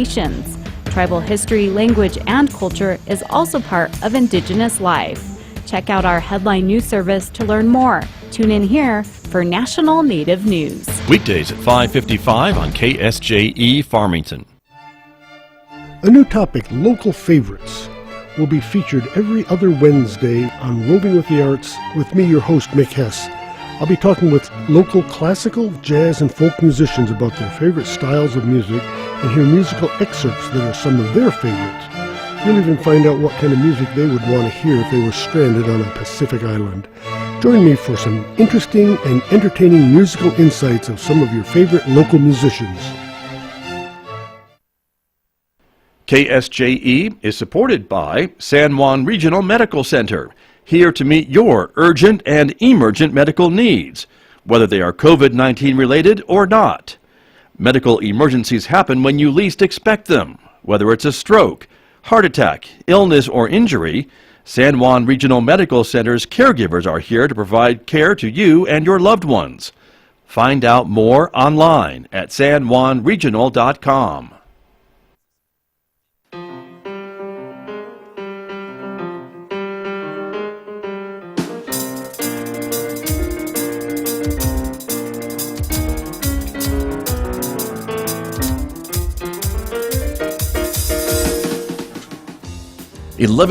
nations. Tribal history, language, and culture is also part of Indigenous life. Check out our headline news service to learn more. Tune in here for National Native News. Weekdays at 5:55 on KSJE Farmington. A new topic, local favorites, will be featured every other Wednesday on Roving with the Arts with me, your host, Mick Hess. I'll be talking with local classical, jazz, and folk musicians about their favorite styles of music and hear musical excerpts that are some of their favorites. You'll even find out what kind of music they would want to hear if they were stranded on a Pacific island. Join me for some interesting and entertaining musical insights of some of your favorite local musicians. KSJE is supported by San Juan Regional Medical Center, here to meet your urgent and emergent medical needs, whether they are COVID-19 related or not. Medical emergencies happen when you least expect them, whether it's a stroke, heart attack, illness, or injury. San Juan Regional Medical Center's caregivers are here to provide care to you and your loved ones. Find out more online at sanjuanregional.com.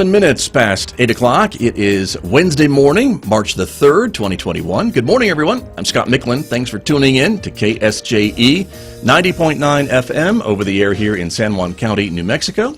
Minutes past 8 o'clock. It is Wednesday morning, March the 3rd, 2021. Good morning, everyone. I'm Scott Michlin. Thanks for tuning in to KSJE 90.9 FM over the air here in San Juan County, New Mexico.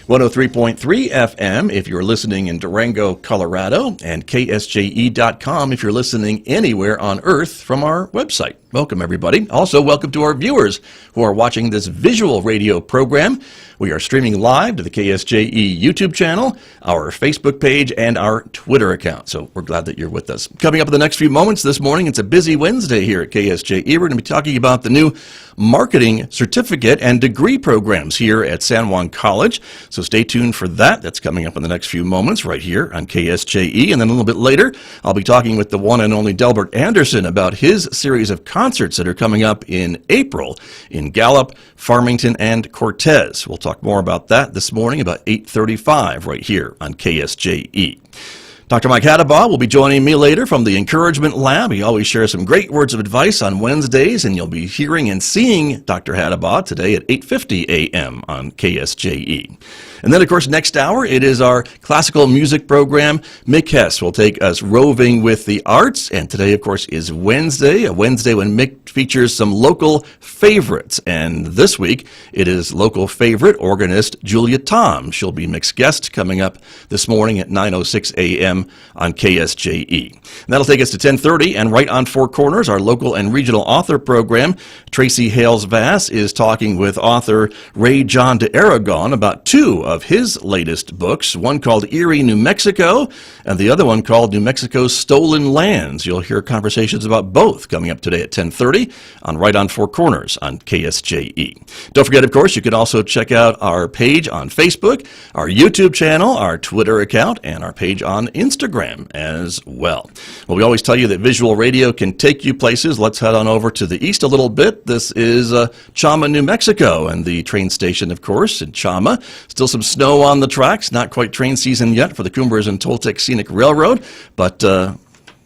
103.3 FM if you're listening in Durango, Colorado, and KSJE.com if you're listening anywhere on Earth from our website. Welcome, everybody. Also, welcome to our viewers who are watching this visual radio program. We are streaming live to the KSJE YouTube channel, our Facebook page, and our Twitter account. So we're glad that you're with us. Coming up in the next few moments this morning, it's a busy Wednesday here at KSJE. We're going to be talking about the new marketing certificate and degree programs here at San Juan College. So stay tuned for that. That's coming up in the next few moments right here on KSJE. And then a little bit later, I'll be talking with the one and only Delbert Anderson about his series of concerts that are coming up in April in Gallup, Farmington, and Cortez. We'll talk more about that this morning about 8:35 right here on KSJE. Dr. Mike Haddabaugh will be joining me later from the Encouragement Lab. He always shares some great words of advice on Wednesdays, and you'll be hearing and seeing Dr. Haddabaugh today at 8:50 a.m. on KSJE. And then, of course, next hour, it is our classical music program. Mick Hess will take us roving with the arts. And today, of course, is Wednesday, a Wednesday when Mick features some local favorites. And this week, it is local favorite organist Julia Tom. She'll be Mick's guest coming up this morning at 9:06 a.m. on KSJE. And that'll take us to 10:30. And right on Four Corners, our local and regional author program, Tracy Hales-Vass is talking with author Ray John de Aragon about two of his latest books, one called Erie, New Mexico, and the other one called New Mexico's Stolen Lands. You'll hear conversations about both coming up today at 10:30 on Right on Four Corners on KSJE. Don't forget, of course, you can also check out our page on Facebook, our YouTube channel, our Twitter account, and our page on Instagram as well. Well, we always tell you that visual radio can take you places. Let's head on over to the east a little bit. This is Chama, New Mexico, and the train station, of course, in Chama. Still some snow on the tracks, not quite train season yet for the Coombers and Toltec Scenic Railroad, but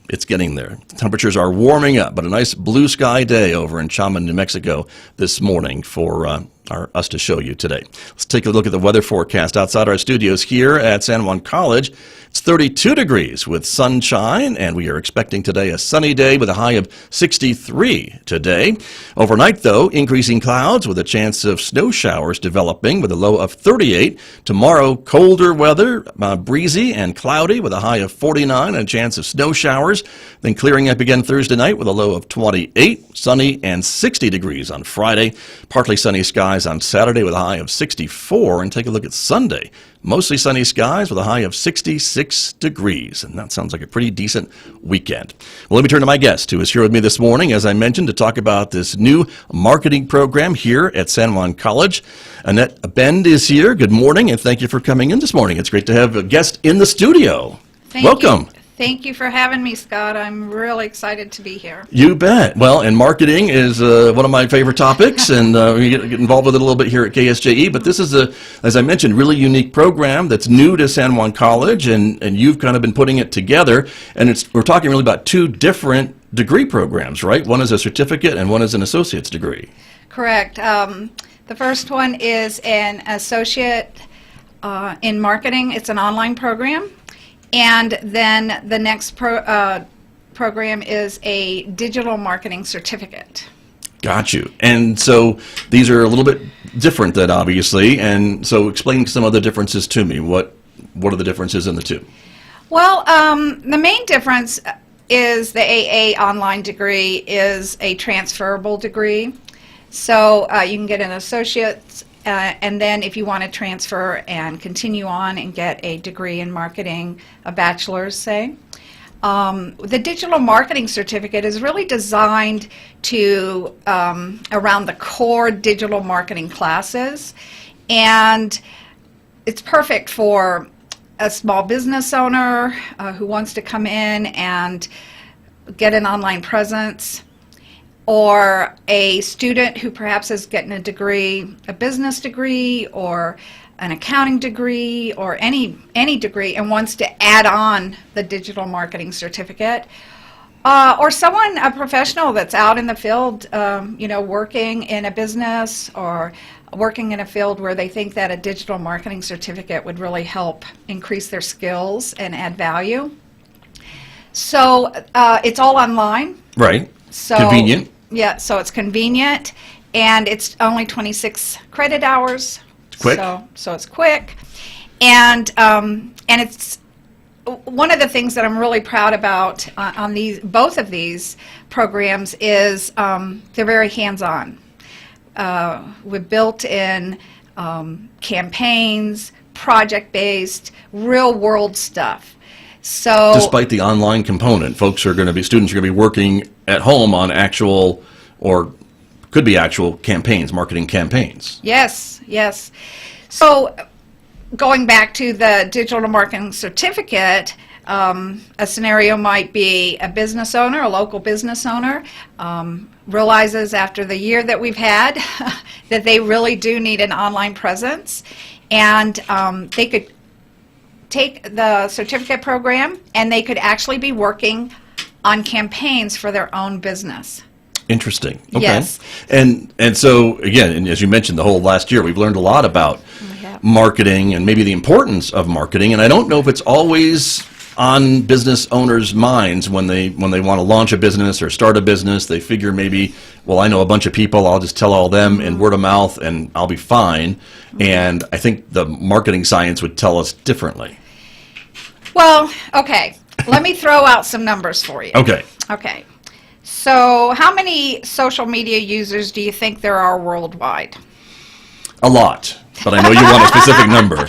it's getting there. Temperatures are warming up, but a nice blue sky day over in Chama, New Mexico this morning for us to show you today. Let's take a look at the weather forecast outside our studios here at San Juan College. It's 32 degrees with sunshine, and we are expecting today a sunny day with a high of 63 today. Overnight, though, increasing clouds with a chance of snow showers developing with a low of 38. Tomorrow, colder weather, breezy and cloudy with a high of 49 and a chance of snow showers. Then clearing up again Thursday night with a low of 28, sunny and 60 degrees on Friday. Partly sunny skies on Saturday with a high of 64. And take a look at Sunday. Mostly sunny skies with a high of 66 degrees. And that sounds like a pretty decent weekend. Well, let me turn to my guest who is here with me this morning, as I mentioned, to talk about this new marketing program here at San Juan College. Annette Abend is here. Good morning, and thank you for coming in this morning. It's great to have a guest in the studio. Thank Welcome. You. Thank you for having me, Scott. I'm really excited to be here. You bet. Well, and marketing is one of my favorite topics, and we get involved with it a little bit here at KSJE. But this is, as I mentioned, really unique program that's new to San Juan College, and you've kind of been putting it together. And we're talking really about two different degree programs, right? One is a certificate, and one is an associate's degree. Correct. The first one is an associate in marketing. It's an online program. And then the next program is a digital marketing certificate. Got you. And so these are a little bit different then, obviously. And so explain some of the differences to me. What are the differences in the two? Well, the main difference is the AA online degree is a transferable degree. So you can get an associate's and then if you want to transfer and continue on and get a degree in marketing, a bachelor's, say. The digital marketing certificate is really designed to around the core digital marketing classes, and it's perfect for a small business owner who wants to come in and get an online presence, or a student who perhaps is getting a degree, a business degree or an accounting degree or any degree, and wants to add on the digital marketing certificate, or someone, a professional that's out in the field, working in a business or working in a field where they think that a digital marketing certificate would really help increase their skills and add value. So it's all online. Right. So convenient. Yeah, so it's convenient, and it's only 26 credit hours. Quick. So it's quick, and it's one of the things that I'm really proud about on both of these programs is they're very hands-on. With built-in campaigns, project-based, real-world stuff. So, despite the online component, students are going to be working at home on actual, or could be actual campaigns, marketing campaigns. Yes. So going back to the digital marketing certificate, a scenario might be a business owner, a local business owner, realizes after the year that we've had that they really do need an online presence, and they could take the certificate program and they could actually be working on campaigns for their own business. Interesting. Okay. Yes. And so again, and as you mentioned, the whole last year we've learned a lot about marketing and maybe the importance of marketing. And I don't know if it's always on business owners' minds when they want to launch a business or start a business. They figure maybe, well, I know a bunch of people, I'll just tell all them and word of mouth and I'll be fine. And I think the marketing science would tell us differently. Well, okay. Let me throw out some numbers for you. Okay. So how many social media users do you think there are worldwide? A lot, but I know you want a specific number.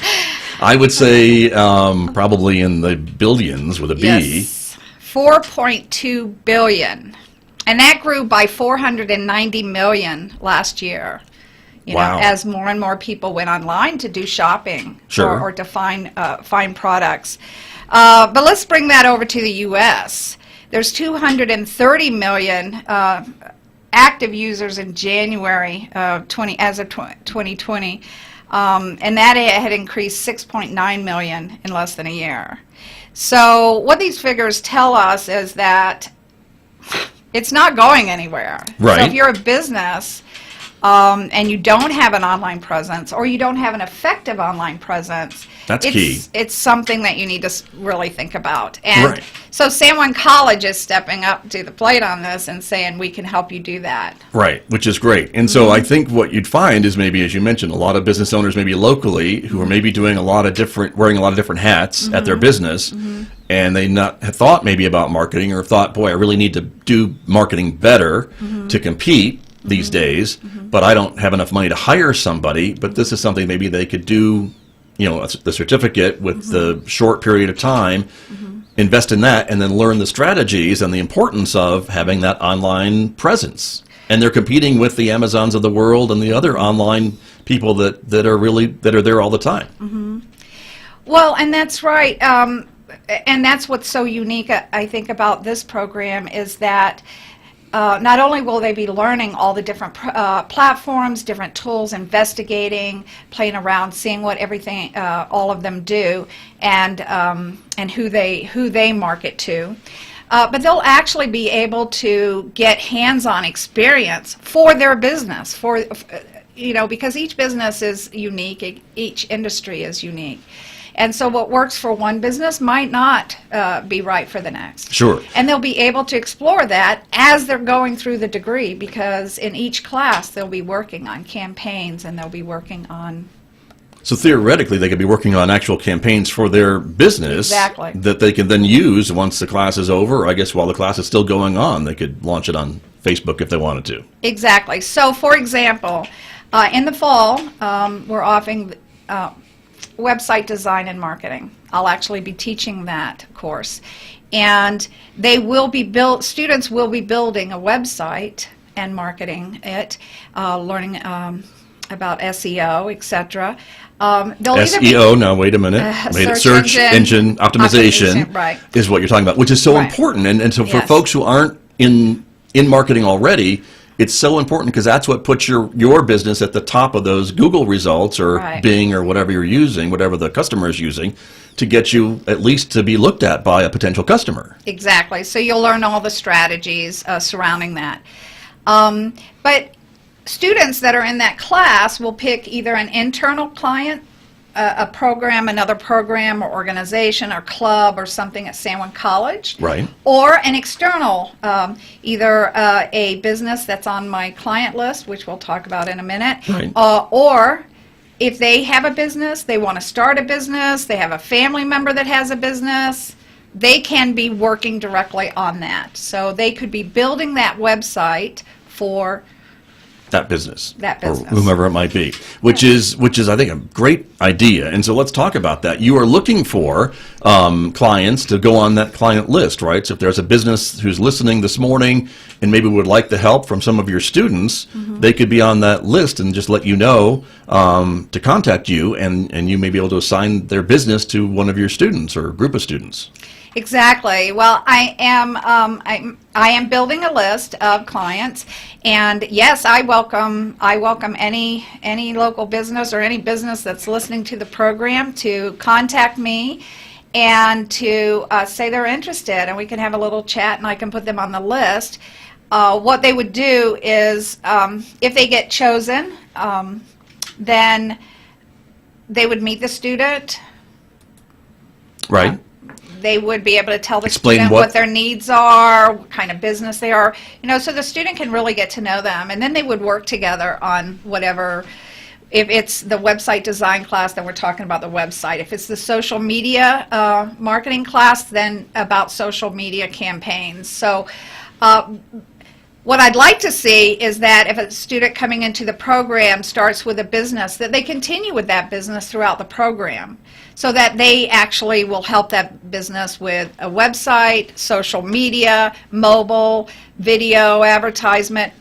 I would say probably in the billions with a B. Yes, 4.2 billion. And that grew by 490 million last year. Wow. As more and more people went online to do shopping or to find products. But let's bring that over to the U.S. There's 230 million active users in January as of 2020, and that had increased 6.9 million in less than a year. So what these figures tell us is that it's not going anywhere. Right. So if you're a business and you don't have an online presence, or you don't have an effective online presence, that's key. It's something that you need to really think about. And so San Juan College is stepping up to the plate on this and saying we can help you do that. Right, which is great. And so I think what you'd find is maybe, as you mentioned, a lot of business owners maybe locally who are maybe doing wearing a lot of different hats at their business, and they not have thought maybe about marketing, or thought, boy, I really need to do marketing better to compete these days, but I don't have enough money to hire somebody. But this is something maybe they could do, the certificate with the short period of time, invest in that, and then learn the strategies and the importance of having that online presence. And they're competing with the Amazons of the world and the other online people that are there all the time. Well, and that's right. and that's what's so unique, I think, about this program is that not only will they be learning all the different platforms, different tools, investigating, playing around, seeing what everything, all of them do, and who they market to, but they'll actually be able to get hands-on experience for their business, because each business is unique, each industry is unique. And so what works for one business might not be right for the next. Sure. And they'll be able to explore that as they're going through the degree, because in each class they'll be working on campaigns and they'll be working on... So theoretically, they could be working on actual campaigns for their business. Exactly. That they can then use once the class is over, or I guess while the class is still going on. They could launch it on Facebook if they wanted to. Exactly. So, for example, in the fall, we're offering... website design and marketing. I'll actually be teaching that course, and students will be building a website and marketing it, learning about SEO, etc. SEO. Now wait a minute. Search engine optimization right. is what you're talking about, which is so Right. important. And so for Yes. folks who aren't in marketing already, it's so important because that's what puts your business at the top of those Google results or Right. Bing or whatever you're using, whatever the customer is using, to get you at least to be looked at by a potential customer. Exactly. So you'll learn all the strategies surrounding that. But students that are in that class will pick either an internal client, a program, another program or organization or club or something at San Juan College, Right. or an external, either a business that's on my client list, which we'll talk about in a minute, Right. Or if they have a business, they want to start a business, they have a family member that has a business, they can be working directly on that. So they could be building that website for That business. That business. Or whomever it might be, which is I think a great idea. And so let's talk about that. You are looking for clients to go on that client list, right? So if there's a business who's listening this morning and maybe would like the help from some of your students, they could be on that list and just let you know to contact you, and you may be able to assign their business to one of your students or a group of students. Exactly. Well, I am building a list of clients, and yes, I welcome any local business or any business that's listening to the program to contact me and to say they're interested, and we can have a little chat, and I can put them on the list. What they would do is, if they get chosen, then they would meet the student. Right. They would be able to tell the Explain student what what their needs are, what kind of business they are, so the student can really get to know them, and then they would work together on whatever. If it's the website design class, then we're talking about the website. If it's the social media marketing class, then about social media campaigns. So what I'd like to see is that if a student coming into the program starts with a business, that they continue with that business throughout the program, so that they actually will help that business with a website, social media, mobile, video, advertisement.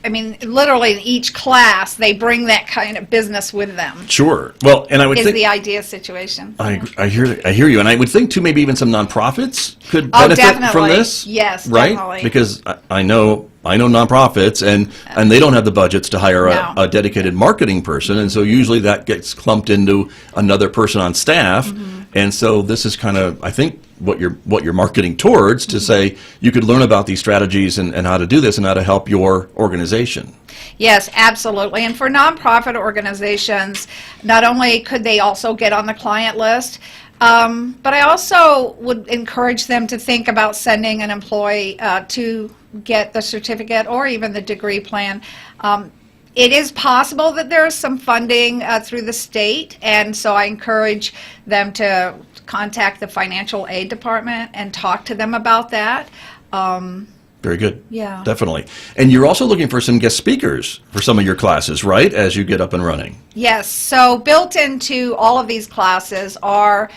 I mean, literally in each class, they bring that kind of business with them. Sure. Well, and I would Is think the idea situation. I hear you, and I would think too maybe even some nonprofits could benefit definitely. from this. Yes, right? definitely. Because I know nonprofits, and they don't have the budgets to hire No. a dedicated marketing person, and so usually that gets clumped into another person on staff. And so this is kind of, I think, what you're marketing towards, to say you could learn about these strategies and how to do this and how to help your organization. Yes, absolutely. And for nonprofit organizations, not only could they also get on the client list, but I also would encourage them to think about sending an employee to get the certificate or even the degree plan. It is possible that there is some funding through the state, and so I encourage them to contact the financial aid department and talk to them about that. Very good. Yeah. Definitely. And you're also looking for some guest speakers for some of your classes, right, as you get up and running? Yes. So built into all of these classes are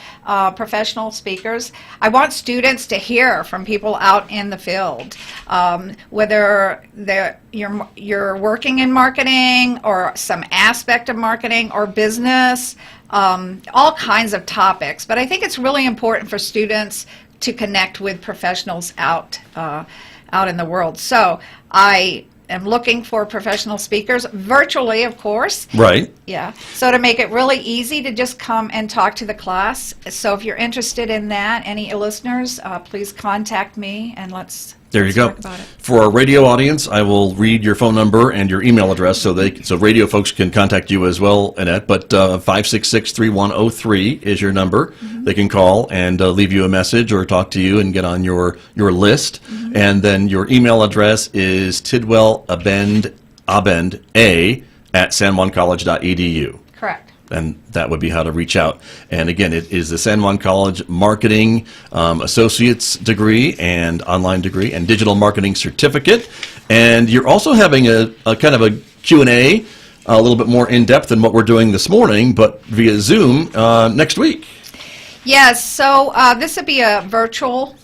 professional speakers. I want students to hear from people out in the field, whether you're working in marketing or some aspect of marketing or business, all kinds of topics. But I think it's really important for students to connect with professionals out in the world. So I am looking for professional speakers, virtually, of course. Right. Yeah. So to make it really easy to just come and talk to the class. So if you're interested in that, any listeners, please contact me and let's talk about it. For our radio audience, I will read your phone number and your email address so radio folks can contact you as well, Annette. But 566-3103 is your number. Mm-hmm. They can call and leave you a message or talk to you and get on your list. Mm-hmm. And then your email address is Tidwell Abend A at sanjuancollege.edu. Correct. And that would be how to reach out. And again, it is the San Juan College Marketing Associate's degree and online degree and digital marketing certificate. And you're also having a kind of a Q&A, a little bit more in-depth than what we're doing this morning, but via Zoom next week. Yes, so this would be a virtual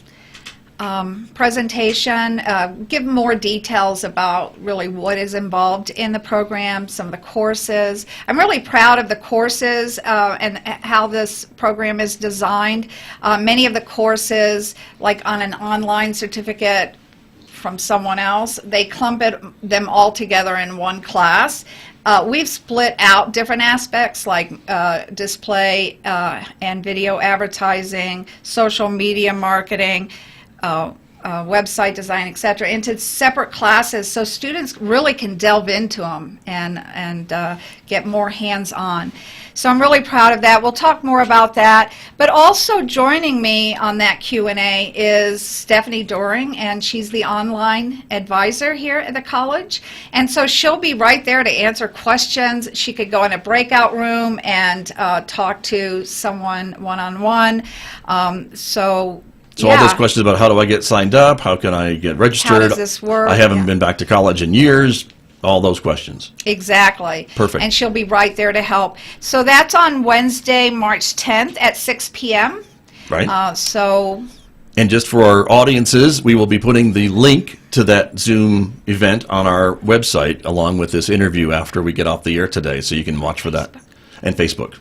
presentation, give more details about really what is involved in the program, some of the courses. I'm really proud of the courses and how this program is designed. Many of the courses, like on an online certificate from someone else, they clump them all together in one class. We've split out different aspects like display and video advertising, social media marketing, website design, etc., into separate classes so students really can delve into them and get more hands-on. So I'm really proud of that. We'll talk more about that. But also joining me on that Q&A is Stephanie Doring, and she's the online advisor here at the college. And so she'll be right there to answer questions. She could go in a breakout room and talk to someone one-on-one. So all those questions about how do I get signed up, how can I get registered, how does this work? I haven't been back to college in years, all those questions. Exactly. Perfect. And she'll be right there to help. So that's on Wednesday, March 10th at 6 p.m. Right. And just for our audiences, we will be putting the link to that Zoom event on our website along with this interview after we get off the air today, so you can watch for that. And Facebook.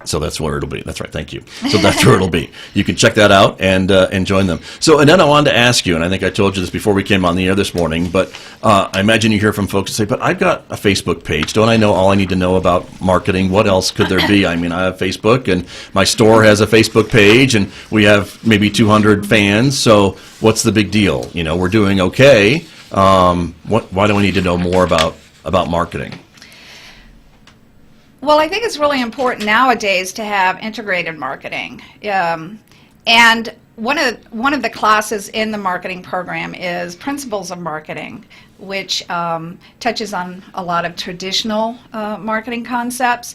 So that's where it'll be. That's right. Thank you. So that's where it'll be. You can check that out and join them. So, and then I wanted to ask you, and I think I told you this before we came on the air this morning, but I imagine you hear from folks who say, but I've got a Facebook page. Don't I know all I need to know about marketing? What else could there be? I mean, I have Facebook, and my store has a Facebook page, and we have maybe 200 fans. So what's the big deal? You know, we're doing okay. Why do we need to know more about marketing? Well, I think it's really important nowadays to have integrated marketing. And one of the classes in the marketing program is Principles of Marketing, which touches on a lot of traditional marketing concepts.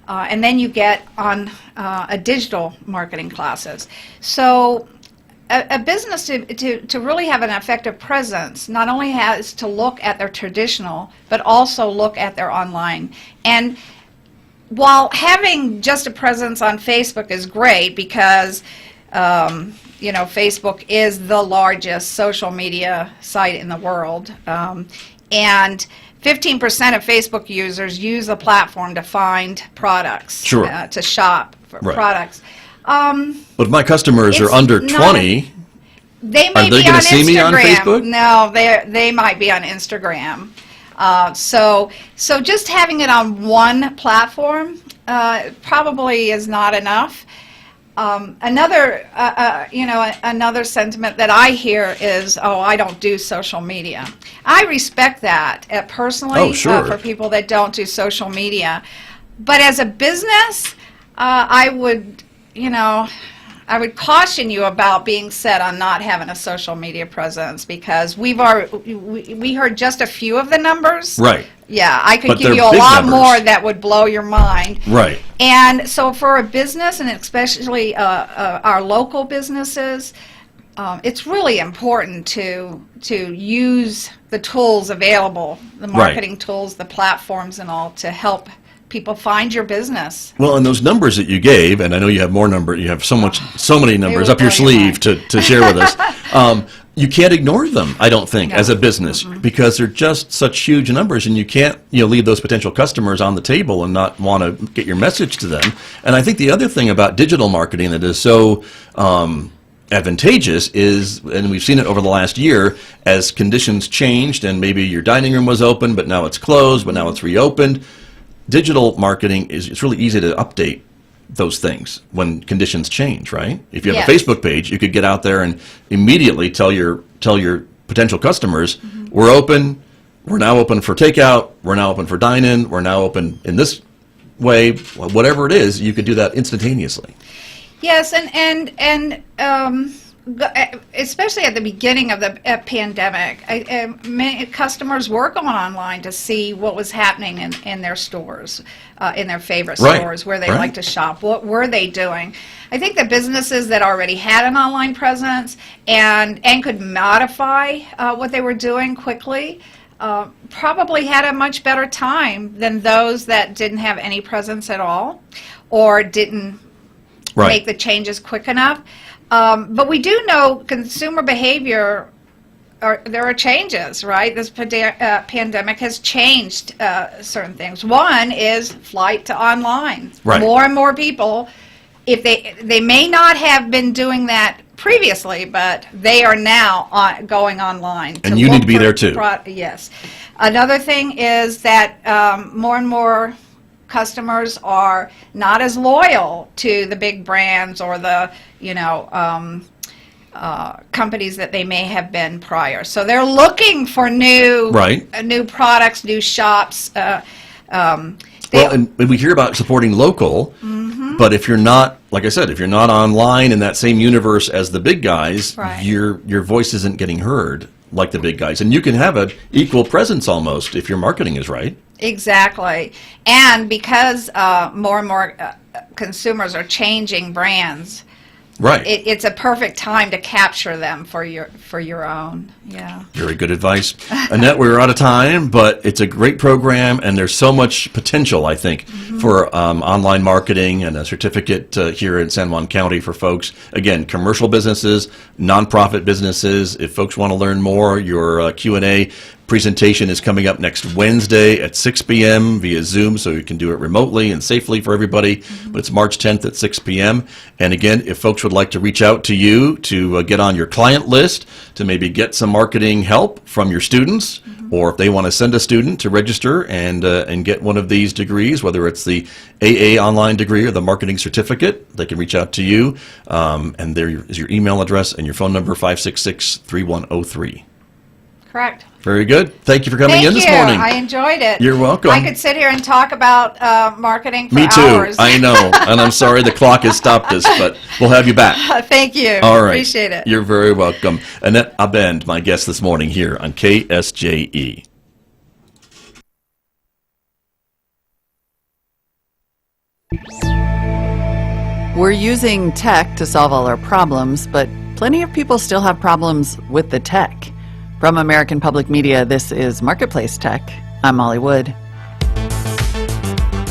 And then you get on a digital marketing classes. So a business to really have an effective presence not only has to look at their traditional, but also look at their online. And while having just a presence on Facebook is great because, Facebook is the largest social media site in the world, and 15% of Facebook users use the platform to find products, to shop for products. But if my customers are under 20, they are may they be going on to see me on Facebook? No, they might be on Instagram. So just having it on one platform probably is not enough. Another sentiment that I hear is, I don't do social media. I respect that personally for people that don't do social media. But as a business, I would caution you about being set on not having a social media presence because we heard just a few of the numbers. Right. Yeah, I could give you a lot more that would blow your mind. Right. And so for a business, and especially our local businesses, it's really important to use the tools available, the marketing tools, the platforms and all, to help people find your business. Well, and those numbers that you gave, and I know you have more numbers, you have so many numbers will up your blow your sleeve to share with us. You can't ignore them, I don't think, as a business, because they're just such huge numbers, and you can't leave those potential customers on the table and not want to get your message to them. And I think the other thing about digital marketing that is so advantageous is, and we've seen it over the last year, as conditions changed and maybe your dining room was open, but now it's closed, but now it's reopened. Digital marketing it's really easy to update those things when conditions change, right? If you have a Facebook page, you could get out there and immediately tell your potential customers, we're open, we're now open for takeout, we're now open for dine-in, we're now open in this way, whatever it is, you could do that instantaneously. Yes, and especially at the beginning of the pandemic, many customers were going online to see what was happening in their stores, in their favorite stores where they like to shop. What were they doing? I think the businesses that already had an online presence and could modify what they were doing quickly probably had a much better time than those that didn't have any presence at all or didn't make the changes quick enough. But we do know consumer behavior, there are changes, right? This pandemic has changed certain things. One is flight to online. More and more people, if they may not have been doing that previously, but they are now going online. And you need to be there too. Yes. Another thing is that more and more customers are not as loyal to the big brands or the companies that they may have been prior. So they're looking for new products, new shops. And we hear about supporting local, but if you're not, like I said, if you're not online in that same universe as the big guys, your voice isn't getting heard like the big guys. And you can have an equal presence almost if your marketing is right. Exactly. And because more and more consumers are changing brands, it's a perfect time to capture them for your own. Yeah. Very good advice. Annette, we're out of time, but it's a great program, and there's so much potential, I think, for online marketing and a certificate here in San Juan County for folks. Again, commercial businesses, nonprofit businesses. If folks want to learn more, your Q&A presentation is coming up next Wednesday at 6 p.m. via Zoom, so you can do it remotely and safely for everybody. But it's March 10th at 6 p.m. And again, if folks would like to reach out to you to get on your client list, to maybe get some marketing help from your students, or if they want to send a student to register and get one of these degrees, whether it's the AA online degree or the marketing certificate, they can reach out to you. And there is your email address and your phone number, 566-3103. Correct. Very good. Thank you for coming in this morning. I enjoyed it. You're welcome. I could sit here and talk about marketing for Me hours. too. I know. And I'm sorry the clock has stopped us, but we'll have you back. Thank you. All right. Appreciate it. You're very welcome. Annette Abend, my guest this morning here on KSJE. We're using tech to solve all our problems, but plenty of people still have problems with the tech. From American Public Media, this is Marketplace Tech. I'm Molly Wood.